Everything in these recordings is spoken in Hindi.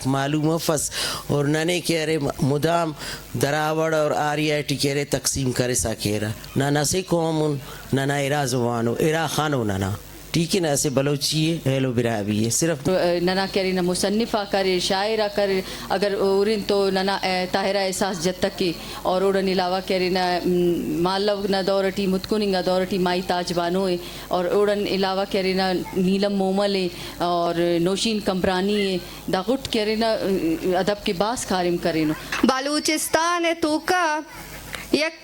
मालूम फस और नने केरे मुदाम दरावड़ और आरियाटी केरे तकसीम करे साकेरा ना नसे कौमुन ना ना इरा जुबानो इरा खानो ना ठीक है ना ऐसे बलोची है हेलो बिराबी है सिर्फ नना करी ना मुसन्निफा करे शायरा करे अगर उरिन तो नना ताहिरा एहसास जत्तक की और उड़न अलावा करी ना मालव ना दौरटी मुतकुनिंगा दौरटी माई ताजबानो है और उड़न अलावा करी ना नीलम मोमल है और नौशीन कमरानी है दागुट करी ना अदब के बास खारिम करे नो बलूचिस्तान है तो का एक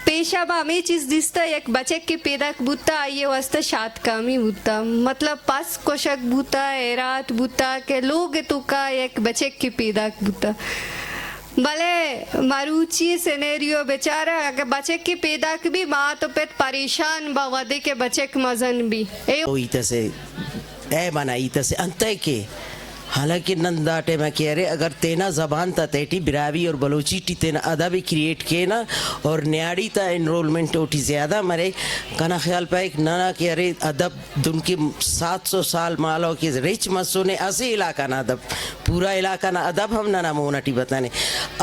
पेशा बा हमें चीज़ दिसता एक बच्चे के पैदा बूता ये वास्ता शाद कामी बूता मतलब पास कोशक बूता एरात बूता के लोग तो का एक बच्चे के पैदा बूता भले मारूची सिनेरियो बेचारा अगर बच्चे की पैदा की भी माँ तो पेट परेशान बावादे के बच्चे के मजन भी ए बनाई तसे अंत के हालांकि नंदाटे में कह रहे अगर तेना ज़बान ता तेटी बिरावी और बलोची टी तेना अदा भी क्रिएट किए ना और न्याड़ी ता इनरोलमेंट ओटी ज़्यादा मरे कना ख्याल पाए ना कह रहे अदब दुन की 700 साल मालो की रिच मसो ने असे इलाका ना अदब पूरा इलाका ना अदब हम ना मोनाटी बताने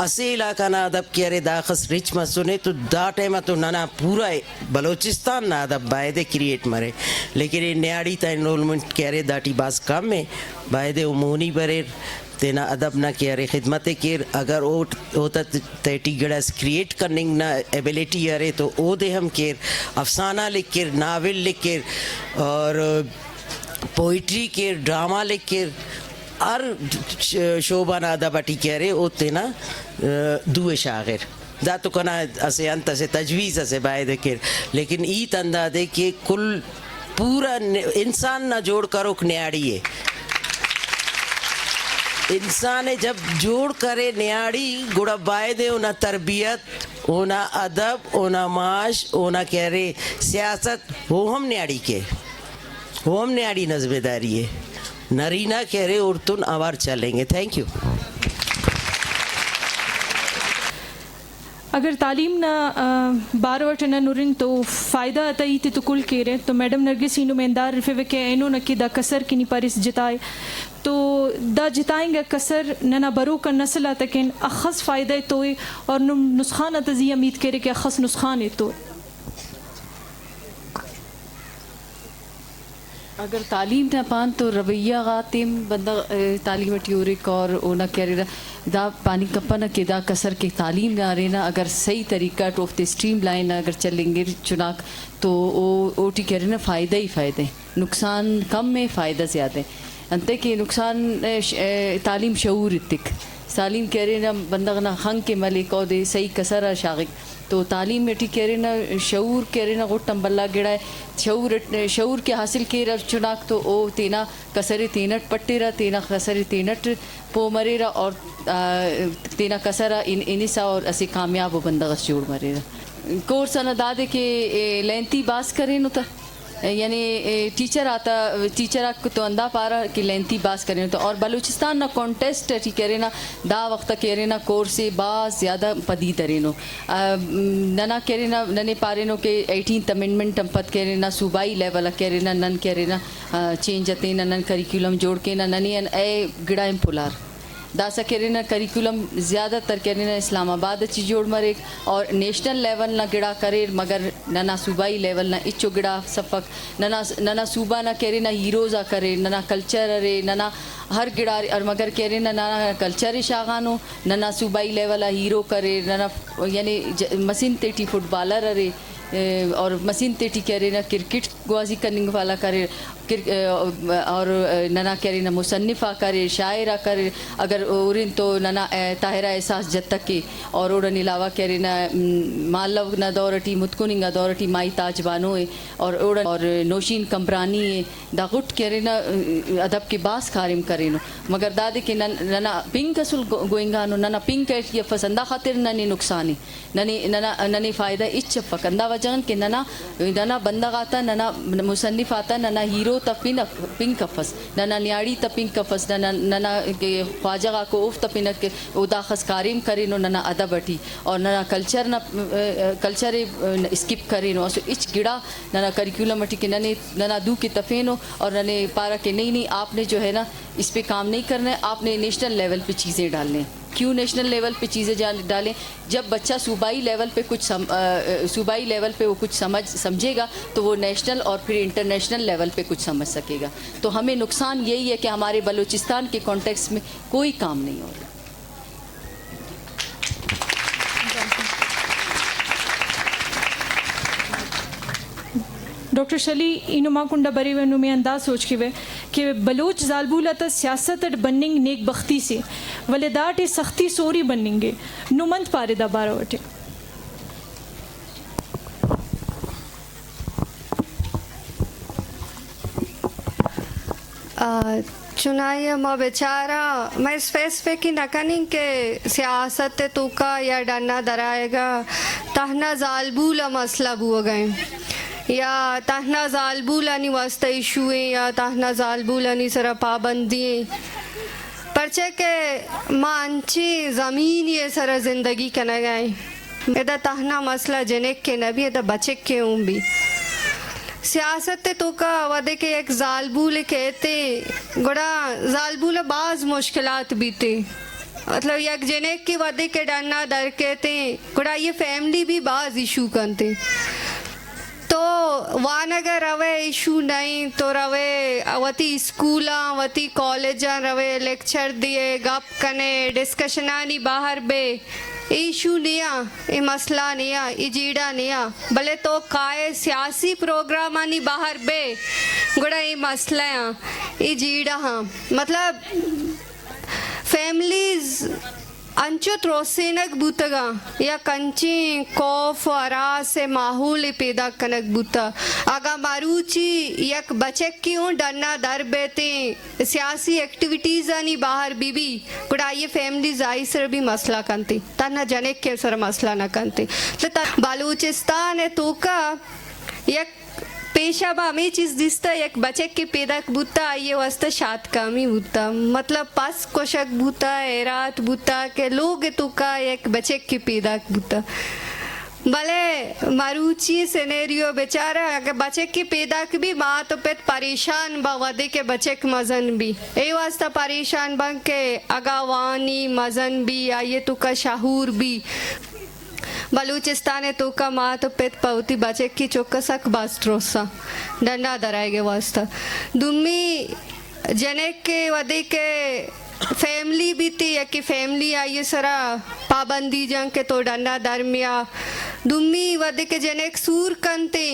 असे इलाका ना अदब कह रहे दाखस रिच मसो ने तो दाटे में तो ना पूरा बलोचिस्तान ना अदब बायदे क्रिएट मरे लेकिन ये न्याड़ी ता इनरोलमेंट कह रहे दाटी बास कम में बायदे उमूनी बरेर तेना अदब ना किया रे खिदमत केर अगर ओ होता तेटी गड़स क्रिएट करने ना एबिलिटी अरे तो ओ दे हम केर अफसाना लिख केर नावल लिख केर और पोइट्री केर ड्रामा लिख केर हर शोभा ना अदब अटी कह रहे ओ तेना दुए शागिर दा तो कना असे अंत से तजवीज़ असे बायदे केर लेकिन ई तंदा दे के कुल पूरा इंसान ना जोड़ करो न्याड़ी है इंसान जब जोड़ करे न्याड़ी गुड़ा बायदे ओना तरबियत ओना अदब ओना माश ओना कह रहे सियासत हो हम न्याड़ी के हो हम न्याड़ी नज़्मेदारी है नरीना कह रहे उर्तुन आवार चलेंगे थैंक यू अगर तालीम ना बार वट ना नुरिन तो फ़ायदा आता ही तो कुल के रहे तो मैडम नरगिस ही नुमाइंदार रिफे के एनो न कि दा कसर की निपारिस जिताए तो दा जिताएंगे कसर नना बरो का नस्ल आता किन अखस फ़ायदा तो और नुस्खान तजी उम्मीद करे कि अखस नुस्खान है तो अगर तालीम ना पान तो रवैया गातिम बंदा तालीम ट्यूरिक और ओना कह रहा दा पानी कप्पा ना कि दा कसर के तालीम ना रहे ना अगर सही तरीका टोफते स्ट्रीम लाइन अगर चलेंगे चुनाक तो ओ टी कह रहे ना फ़ायदा ही फ़ायदे नुकसान कम में फ़ायदा ज़्यादा अंते के नुकसान तालीम शऊर इतिक तालीम कह रहे ना बंदा ना हंग के मलिक और दे सही कसर शागिक तो तालीम में ठीक कह रहे ना शऊर कह रहे ना गोटम बल्ला गिड़ा है शऊर के हासिल के चुनाक तो ओ तेना कसरे तेनट पट्टेरा तेना कसरे तेनट पो मरेरा और तेना कसरा इनिसा और असे कामयाब हो बंदा जोड़ मरेरा कोर्स ना दादे के लेंती बास करें न तो यानी टीचर आता टीचर तो अंदा पारा कि लेंती बास करें तो और बलूचिस्तान ना कॉन्टेस्ट ठीक कह रहे ना दा वक्त कह रहे ना कोर्स से बास ज़्यादा पदी तरेनो नना कह रहे ना नने पारे नो के 18th अमेंडमेंट पद कह रहे ना सूबाई लेवल कह रहे ना नन कह रहे ना चेंज अते ना नन करिकुलम जोड़ के ना ननी ए गिड़ाएं पुलार दासा कह रहे ना करिकुलम ज़्यादातर कह रहे ना इस्लामाबाद अच्छी जोड़ मरे और नेशनल लेवल ना गिड़ा करे मगर नना सूबाई लेवल ना इच्चो गिड़ा सफ़क नना सूबा ना कह रहे ना हीरोज़ा करे नना कल्चर अरे नना हर गिड़ा और मगर कह रहे ना नना कल्चर शागानो नना सूबाई लेवल हीरो करे नना यानी मसीन तेटी फुटबॉलर अरे और मसीन तेटी कह रहे ना क्रिकेट गुआजी करने वाला करे और नना कह रही ना मुसन्निफा करे शायरा करे अगर उरिन तो नना ताहिरा एहसास जत्तक की और उड़न अलावा कह रही ना मालव ना दौरटी मुतकुनिंगा दौरटी माई ताजबानो है और उड़न और नौशीन कमरानी है दागुट कह रही ना अदब के बास खारिम करे नो मगर दादे के नना पिंक असल गोइंगा नो नना पिंक ये फसंदा खातिर ननी नुकसानी ननी फ़ायदा इच्छ फकंदा वजन के नना बंदा गाता नना मुसन्निफ आता नना हीरो त पिंक कफस नना न्याड़ी त पिंक कफस नना ख्वाजा को उफ त पिनक उदा खस कारिम करिनो नना अदबटी और नना कल्चर स्किप करिनो और इच गिड़ा नना करिकुलम के नना दू के तफेनो और नने पारा के नहीं आपने जो है ना इस पे काम नहीं करना है, आपने नेशनल लेवल पे चीज़ें डालने। क्यों नेशनल लेवल पे चीज़ें डालें? जब बच्चा सूबाई लेवल पे सूबाई लेवल पे वो कुछ समझेगा तो वो नेशनल और फिर इंटरनेशनल लेवल पे कुछ समझ सकेगा। तो हमें नुकसान यही है कि हमारे बलूचिस्तान के कॉन्टेक्स्ट में कोई काम नहीं हो रहा। डॉक्टर शली इनुमा कुंडा बरी वे में अंदाज सोच के वे कि बलोच जालबूला त सियासत बनिंग नेक बख्ती से वलेदाट सख्ती सोरी बनेंगे नुमंत पारेदा बारा वटे चुनाई माँ बेचारा मैं स्पेसिफिक ही नकनी के सियासत तो का या डरना दराएगा तहना जालबूला मसला बुआ गए या तहना जालबूलानी वास्ते इशू है या तहना जालबूलानी सरा पाबंदी परचे के मांची ज़मीन ये सरा ज़िंदगी कना गए इधर तहना मसला जनेक के नबी इधर बचे के हूँ भी सियासत तो का वदे के एक जालबूल कहते गुड़ा जालबूल बाज़ मुश्किलात बीते मतलब एक जनेक की वदे के डरना डर कहते गुड़ा ये फैमिली भी बाज़ इशू करते तो वान अगर रवे इशू नहीं तो रवे वती स्कूला वती कॉलेजा रवे लेक्चर दिए गप कने डिस्कशनानी बाहर बे इशू निया ये मसला निया ये जीड़ा निया भले तो काए सियासी प्रोग्राम आनी बाहर बे गुड़ा ये मसला ये जीड़ा हाँ मतलब फैमिलीज अंचो त्रोसेनक बूतगा या कंची खौफ आरास से माहौल पैदा कनक बूता आगा मारूची यक बचक क्यों डरना डर बेते सियासी एक्टिविटीज़ आनी बाहर बीबी गुड़ा ये फैमिली जाई सर भी मसला कंती तना जनेक के सर मसला न कंती तो बलूचिस्तान है तो का यक पेशा बा हमें चीज़ दिसता एक बच्चे के पैदा बूता ये वास्ता शाद कामी बूता मतलब पास कोशक बूता एरात बूता के लोग तो का एक बच्चे के पैदा बूता भले मारूची सिनेरियो बेचारा अगर बच्चे की पैदा की भी माँ तो पेट परेशान बा वदे के बच्चे के मजन भी ए वास्ता परेशान बन के अगावानी मजन भी आइए तो का शाहूर भी बलूचिस्तान है तो का माँ तो पेट पवती बचे की चौकसक बास्ट्रोसा डंडा दराएगे वास्ता दुम्मी जने के वदे के फैमिली भी थी या कि फैमिली आई सरा पाबंदी जंग के तो डंडा दरमिया दुम्मी वदे के जने सूर कंते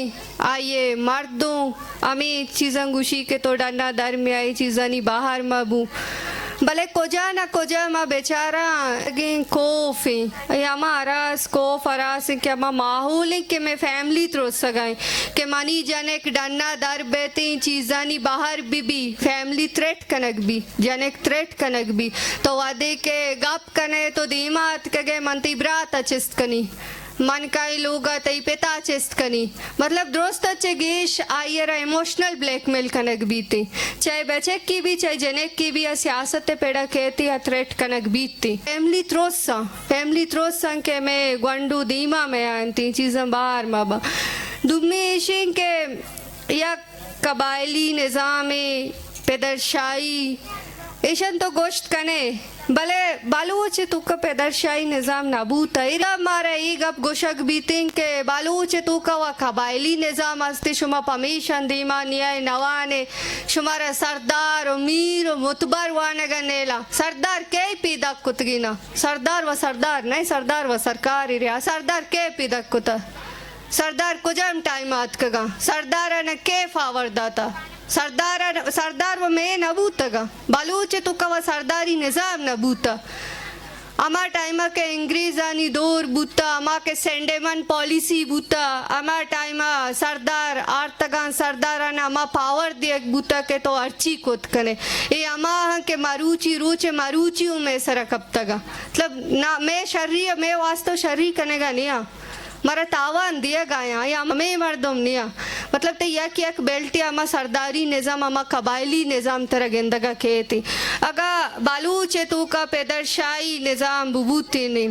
आइए मर्दों अमी चीज़ां गुशी के तो डंडा दरमिया ये चीज़ां नहीं बाहर मबू भले कोजा ना कोजा माँ बेचारा अगें कोफ है या हमारा कोफ अरास के अमा माहौल है कि मैं फैमिली त्रोस सगाएं कि मानी जाने के डन्ना दर बेते चीज़ानी बाहर भी फैमिली थ्रेट कनक भी जाने थ्रेट कनक भी तो वादे के गप कने तो दीमात के गए मनती ब्रात अचिस्त कनी मन काई लोग तई पेता चेस्ट कनी मतलब दोस्त अच्छे गेश आयरा इमोशनल ब्लैकमेल कनक बीती चाहे बच्चे की भी चाहे जनेक की भी सियासत पेड़ा कहती या थ्रेट कनक बीती फैमिली त्रोसा के मैं ग्वंडू दीमा में आंती चीज़ें बाहर माबा दुम्मी के या कबायली निज़ाम पेदरशाही ऐशन तो गोश्त कने भले बालूच तुका पेदरशाही निज़ाम नाबूत है इरा मारा ये गप गोशक बीतिंग के बालूच तुका वा कबायली निज़ाम अस्ते शुमा पमीशन दीमा नियाय नवाने शुमारा सरदार और मीर और मुतबर वाने गनेला सरदार के पीदा कुतगिना सरदार नहीं सरदार व सरकार ही रहा सरदार के पीदा कुता सरदार कुजम टाइम आत कगा सरदार ने के फावर दाता सरदार वो मैं नबूतगा बलूच तो का सरदारी निज़ाम नबूता अमा टाइम के अंग्रेज़ानी दौर बूता अमा के सेंडेमन पॉलिसी बूता अमा टाइम सरदार आर्तगान सरदाराना अमा पावर दिए बूता के तो अर्ची कोत कने ये अमा के मारूची रोचे मारूची में सरा कब तगा मतलब ना मैं शर्री मैं वास्तव शर्री कनेगा नहीं मारा तावान दिया गाया या हमें मर्दम निया मतलब ते एक बेल्ट या अमा सरदारी निज़ाम अमा कबायली निज़ाम तरह गेंदगा के थी अगा बालूच तो का पेदरशाही निज़ाम बुबूती ने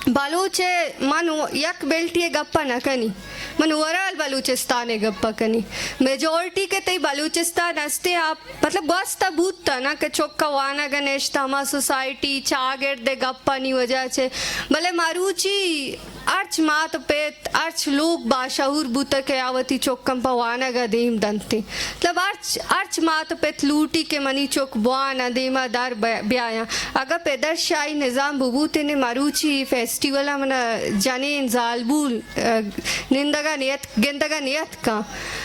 बालूचे मन एक बेल्ट ये गप्पा न कनी मन ओवरऑल बलूचिस्तान है गप्पा कनी मेजॉरिटी के तई बलूचिस्तान हस्ते आप मतलब बस तबूत था ना कि चौका वाना गणेश तमा सोसाइटी चागेट दे गप्पा नहीं वजह से भले मारूची अर्च मात पेत अर्च लोग बाशाहूर बुत के आवती चौकम पवाना गा देम दंते मतलब अर्च मात पेत लूटी के मनी चौक बुआना देमा दार ब्याया अगर पेदरशाही निज़ाम बुबूते ने मारूची फेस्टिवल मना जाने जालबूल निंदगा नियत गेंदगा नियत का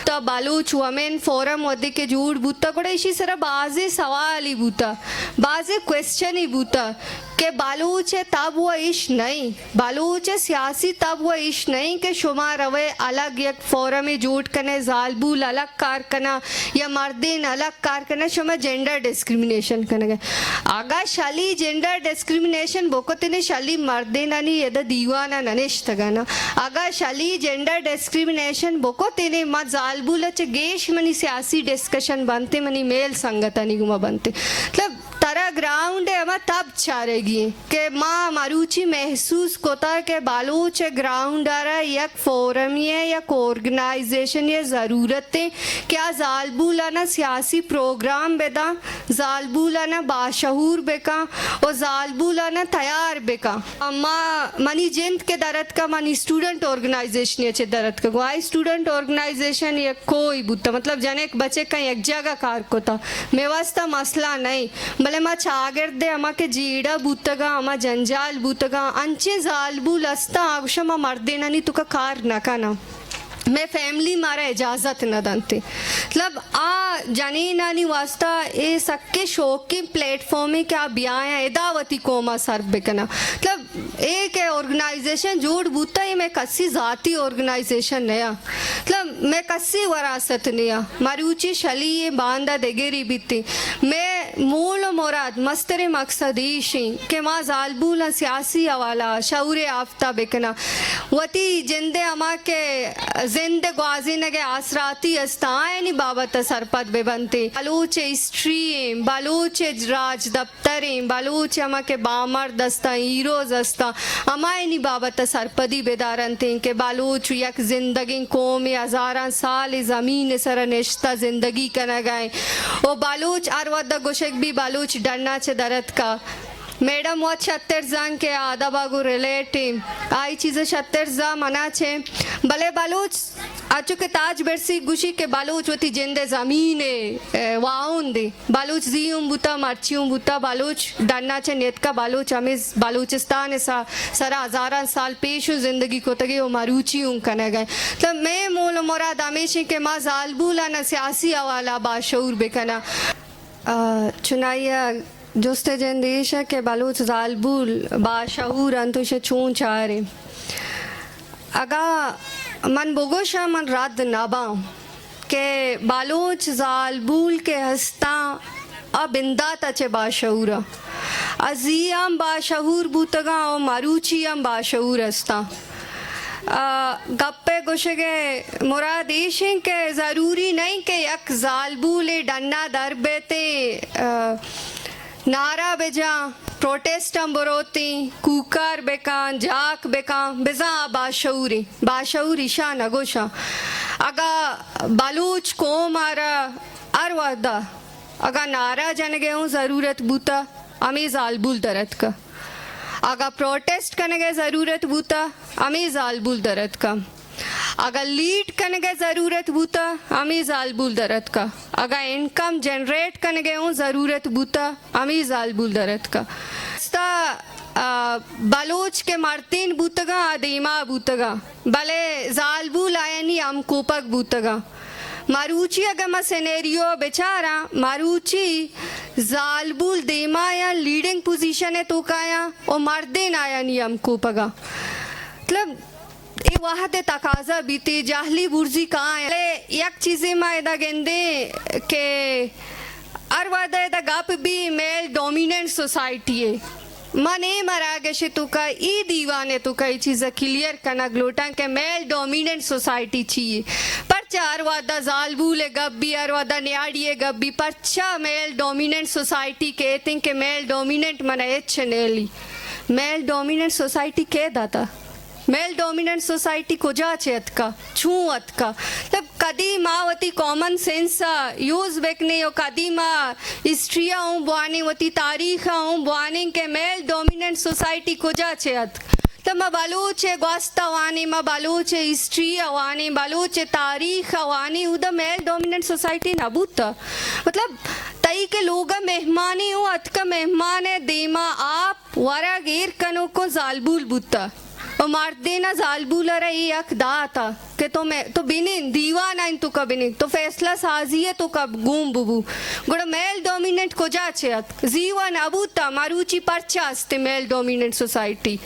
तो बालूच वमेन फोरम वदे के जूड़ बूता कोड़ा इसी सरा बाजे सवाल ही बूता बाजे क्वेश्चन ही बूता के बालूच है तब वो इश नहीं बालूच है सियासी तब वो इश नहीं के शुमार रवे अलग एक फोरम में जूट कने जालबूल अलग कारकना या मर्दिन अलग कारकना शुमा जेंडर डिस्क्रिमिनेशन कने गए आगा शाली जेंडर डिस्क्रिमिनेशन बोकोतिने शाली मर्दिन अनि यदा दीवाना ननिश तगाना आगा शाली जेंडर डिस्क्रिमिनेशन बोकोतिने मा जालबूल च गेश मनी सियासी डिस्कशन बनते मनी मेल संगतनी गुमा बनते मतलब तारा ग्राउंड है अमा तब चारेगी के माँ मारूची महसूस कोता के बालूच ग्राउंड आ रहा एक फोरम ये या ऑर्गेनाइजेशन ये ज़रूरत है क्या जालबूलाना सियासी प्रोग्राम बेदा जालबूलाना बाशहूर बेका और जालबूलाना तैयार बेका माँ मनी जिंद के दरद का मनी स्टूडेंट ऑर्गेनाइजेशन ये दरद का वाई स्टूडेंट ऑर्गेनाइजेशन ये कोई बुता मतलब जने एक बच्चे का एक जगह कार को था मेवास्ता मसला नहीं भले मा चागर्दे अमा के जीड़ा बूतगा अमा जंजाल बूतगा अंचे जालबूल अस्ता आवश्यमा मर्देनानी तुका कार नकाना मैं फैमिली मारा इजाज़त न दंते मतलब आ जानी नानी वास्ता ये सक्के शौक की प्लेटफॉर्म में क्या ब्याया एदावती कोमा सर्व बेकना मतलब एक ऑर्गेनाइजेशन जोड़ बूता है मैं कस्सी ज़ाती ऑर्गेनाइजेशन नया मतलब मैं कस्सी वरासत नया मारूची शली ये बांदा देगेरी बीती मैं मूल मुराद मस्तरे मकसद ईशी के माँ जालबूला सियासी हवाला शौरे आफ्ता बेकना वती जिंदे अमा के जिंदे ग्वाजी नगे आसराती अस्ताएनी बाबत सरपत बेबंते बालूच हिस्ट्री बालूच राज दफ्तरें बालूच अमा के बामर दस्ता हीरोज अस्ता अमायनी बाबत सरपदी बेदारनते के बालूच यक जिंदगी कौम हज़ारा साल ज़मीन सर निश्ता जिंदगी कना गए ओ बालूच अरवद गोशक भी बालूच डरना च दरद का मैडम वो 76 जान के आधा बागु रिलेटिव आई चीज़ें 76 जा मना छे भले बालूच आचु के ताज बेरसी गुशी के बालूच होती जिंदे ज़मीने वाउन दे बालूच जीऊं बुता मर्चियों बुता बालूच डरना छे नेत का बालूच हमें बालूचिस्तान सा सरा हज़ारा साल पेशु जिंदगी को तगे वो मारूचियों कने गए तो मैं मूल मुराद हमेशा के माँ जालबूला न सियासी हवाला बाशऊर बेकना चुनाइया जोस्ते जन देश है के बालूच जालबूल बाशहूर अंतुशे छूं चारे अगा मन बोगोशा मन रात नाबा के बालूच जालबूल के हस्ता अब इंदा तचे बाशहूरा अजियम बाशहूर बूतगा और मारूचियम बाशहूर हस्ता गप्पे गुशगे मुराद ईशें के ज़रूरी नहीं के यक जालबूले डन्ना दरबेते नारा बेजा प्रोटेस्ट बरोती कुकार बेकान जाक बेकान बेजा बाशऊरी ईशा नगोशा अगा बालूच को मारा अरवादा अगा नारा जन गए हूँ ज़रूरत बूता अमी जालबूल दरद का अगा प्रोटेस्ट करने गए ज़रूरत बूता अमी जालबूल दरद का अगर लीड करने गए ज़रूरत बूता अमी जालबूल दरद का अगर इनकम जनरेट करने गए हूँ ज़रूरत बूता अमी जालबूल दरद का बलोच के मर्तीन बूतगा आदिमा बूतगा भले जालबूल आयनी हम कोपक बूतगा मारूची अगर मैं सेनेरियो बेचारा मारूची जालबूल देमा या लीडिंग पोजीशन है तो काया और मर्देन आया नियम कोपगा मतलब ये वाहते तकाजा बीती जाहली बुर्जी कहाँ है एक चीज़ें मैं इधर गेंदे के अरवादा इधर गप भी मेल डोमिनेंट सोसाइटी है मने मरागशे तुका ई दीवाने तुका ई चीज़ क्लियर करना ग्लोटा के मेल डोमिनेंट सोसाइटी चाहिए परचा अरवादा जालबूले गब्बी अरवादा न्याड़िए गब्बी परचा मेल डोमिनेंट सोसाइटी के थिंक के मेल डोमिनेंट मना एच नेली मेल डोमिनेंट सोसाइटी के दाता मेल डोमिनेंट सोसाइटी कुजा छे अतका छू अतका तब कदीमा वती कॉमन सेंस यूज बेकने यो कदीमा हिस्ट्रिया हूँ बुआने वती तारीख हूँ बुआने के मेल डोमिनेंट सोसाइटी कुजा छे अतका तब मैं बलूच गोस्ता वानी मैं बलूच हिस्ट्री वानी बलूच तारीख वानी उधर मेल डोमिनेंट सोसाइटी नबूता मतलब तई के लोग मेहमानी हूँ अतका मेहमान है देमा आप वरा गेर कनो को जालबूल बुता और मारते ना जालबूल रही यक दाता कि तो मैं तो बिनिन दीवाना इन तो कबिनिन तो फैसला साजी है तो कब गुम बुबू गुड़ा मेल डोमिनेंट को जाचे जीवन अबूता मारूची परचास्ते मेल डोमिनेंट सोसाइटी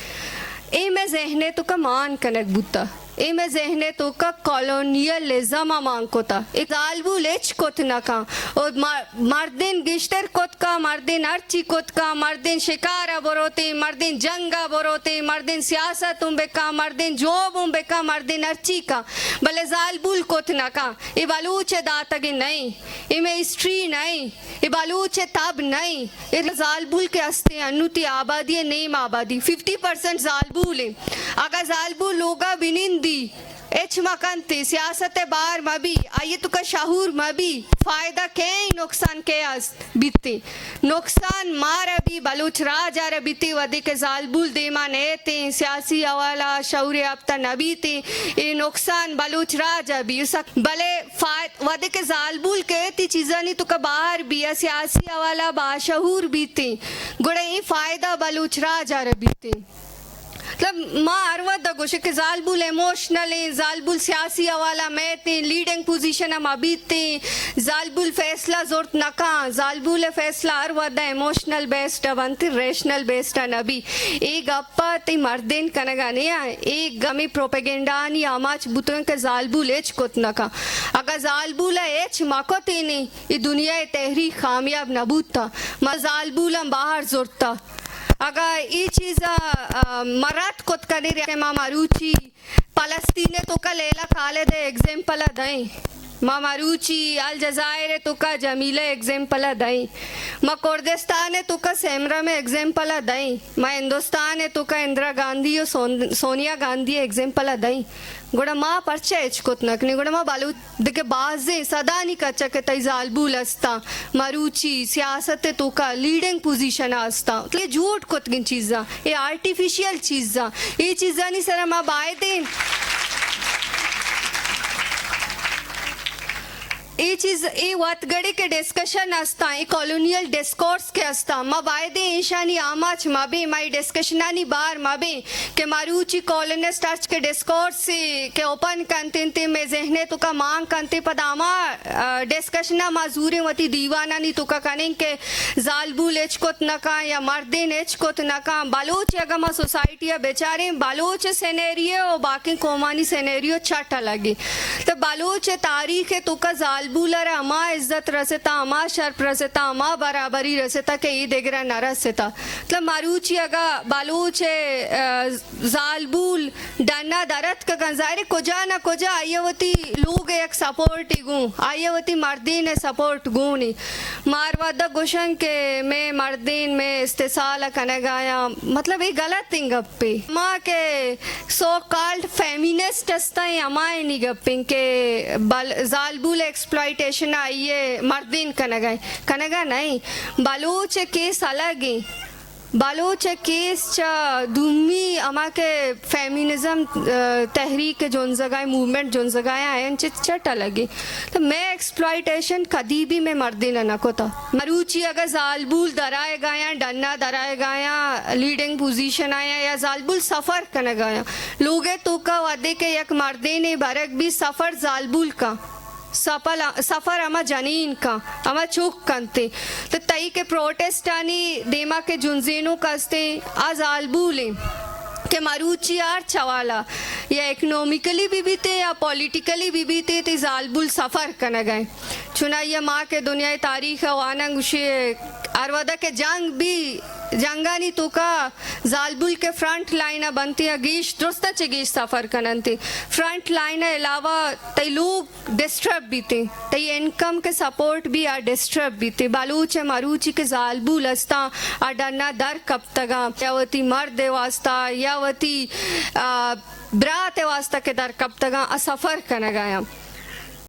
ए में जहने तो का मान कनक बुता ए में जहने तो का कॉलोनियलिज्म मांगको था एक जालबूल एच कोत ना का और मर्दिन गिश्तर कोत का मर्दिन अर्ची कोत का मर्दिन शिकारा बरोते मर्दिन जंगा बरोते मर्दिन सियासत बेका मर्दिन जोब बेका मर्दिन अर्ची का भले जालबूल कोत ना का ये बलूच दातगी नहीं इमें हिस्ट्री नहीं ये बलूच तब नहीं ये जालबूल के हस्ते अनुति आबादी है नहीं आबादी 50% जालबूल है अगर जालबूल लोगा बिनिंद एच मकनते सियासत बार मबी आइए तो का शहूर मबी फायदा के नुकसान के बीते नुकसान मार अभी बलूच राज आ बीते वदे के जालबूल देमा नेते सियासी हवाला शौर्य आपता नबी थे ये नुकसान बलूच राज अभी भले वदे के जालबूल के ती चीज़ा नहीं तो का बाहर भी सियासी हवाला बाशहूर बीते गुड़े ये फायदा बलूच राज आ बीते मतलब माँ अरवद गोशे के जालबुल इमोशनल है जालबुल सियासी हवाला में थे लीडिंग पोजीशन हम अभी थे जालबुल फैसला जोरत नका जालबुल फैसला अरवद इमोशनल बेस्ड बनते रेशनल बेस्ड नबी एक अप्पा ते मर्देन कनगाने एक गमी प्रोपेगेंडा नी आमाच बुतों के जालबुल एच कोत नका अगर जालबुल एच मको ते नहीं ये दुनिया तहरीक कामयाब नबूता मैं जालबुल बाहर जोरता अगर ये चीज़ मराठ कोत करी रे मामारूची फलस्तीने तो का लेला खाले दे एग्जाम्पल दई मामारूची अल जजायर तो का जमीला एग्जाम्पल दई माँ कुर्दिस्तान तो का सेमरा में एग्जाम्पल दई माँ हिंदुस्तान है तो का इंदिरा गांधी और सोनिया गांधी एग्जाम्पल दई गुड़ा माँ परचा एचकोत नकनी गुड़ा माँ बालू देखे बाजे सदा नहीं कच्चा के तई जालबूल अस्ता मरूची सियासत तो का लीडिंग पोजीशन अस्ता तो ये झूठ कोत गिन चीज़ा ये आर्टिफिशियल चीज़ा ये चीज़ा नहीं सर माँ बाय दें ये चीज़ ये वातगड़े के डिस्कशन असता ये कॉलोनियल डिस्कोर्स के असता माँ वायदे ईशानी आमाच माबे माई डिस्कशनानी बार माबे के मारूची कॉलोनिस्ट टच के डिस्कोर्स से के ओपन कंते में जहने तो का मांग कंते पदामा डिस्कशना माजूरे वती दीवाना नी तो का कनें के जालबूल एच कोत नका या मर्देन एच कोत नका बालोच अगमा सोसाइटी बेचारे बालोच सेनेरियो और बाकी कोमानी सेनेरियो छटा लगे तो बालोच तारीख है तो का जालबूलर अमा इज्जत रसेता अमा शर्फ रसेता अमा बराबरी रसेता के ई देगरा न रसेता मतलब मारूची अगा बालूच जालबूल डन्ना दरत का गंजारे कोजा ना कोजा आयवती लोग एक सपोर्ट गूँ आयवती मर्दीन सपोर्ट गूँ नहीं मारवादा गुशन के मैं मर्दीन में इस्तेसाल कने गाया मतलब ये गलत थिंग गप्पे माँ के सो कॉल्ड फेमिनिस्ट अस्ताएं अमाए नहीं गप्पिंग के जालबूल एक्सप्लॉइटेशन आइए मर्दीन कनगा नहीं बलूच केस अलग है बलूच केस चा दुमी अमा के फेमिनिज्म तहरीक जोन जगह मूवमेंट जोन जगह आए चट अलग है तो मैं एक्सप्लॉइटेशन कदी भी मैं मर्दीन न को था मरूची अगर जालबूल दराए गाया डन्ना दराए गाया लीडिंग पोजीशन आया या जालबूल सफ़र कन गाया लोगे तो का वादे के एक मर्दे ने बरक भी सफ़र जालबूल का सफ़र अमा जनीन का अमा चुक कंते तो तई के प्रोटेस्टानी देमा के जुंजीनों कस्ते आज आलबूले के मरूची आर चवाला या इकोनॉमिकली भी बीते या पॉलिटिकली भी बीते ते जालबुल सफ़र कन गए चुना ये माँ के दुनिया तारीख वानंग उसे आरवदा के जंग भी जंगानी तो का जालबुल के फ्रंट लाइन बनती है गीश दुरुस्ता चे गीश सफ़र कनंती फ्रंट लाइन अलावा तई लोग डिस्टर्ब बीते तई इनकम के सपोर्ट भी आ डिस्टर्ब बीते बालूच मारूची के जालबुल अस्ता आ डरना दर कब तगा यावती मर्द वास्ता यावती ब्रात वास्ता के दर कब तगा आ सफ़र कन गया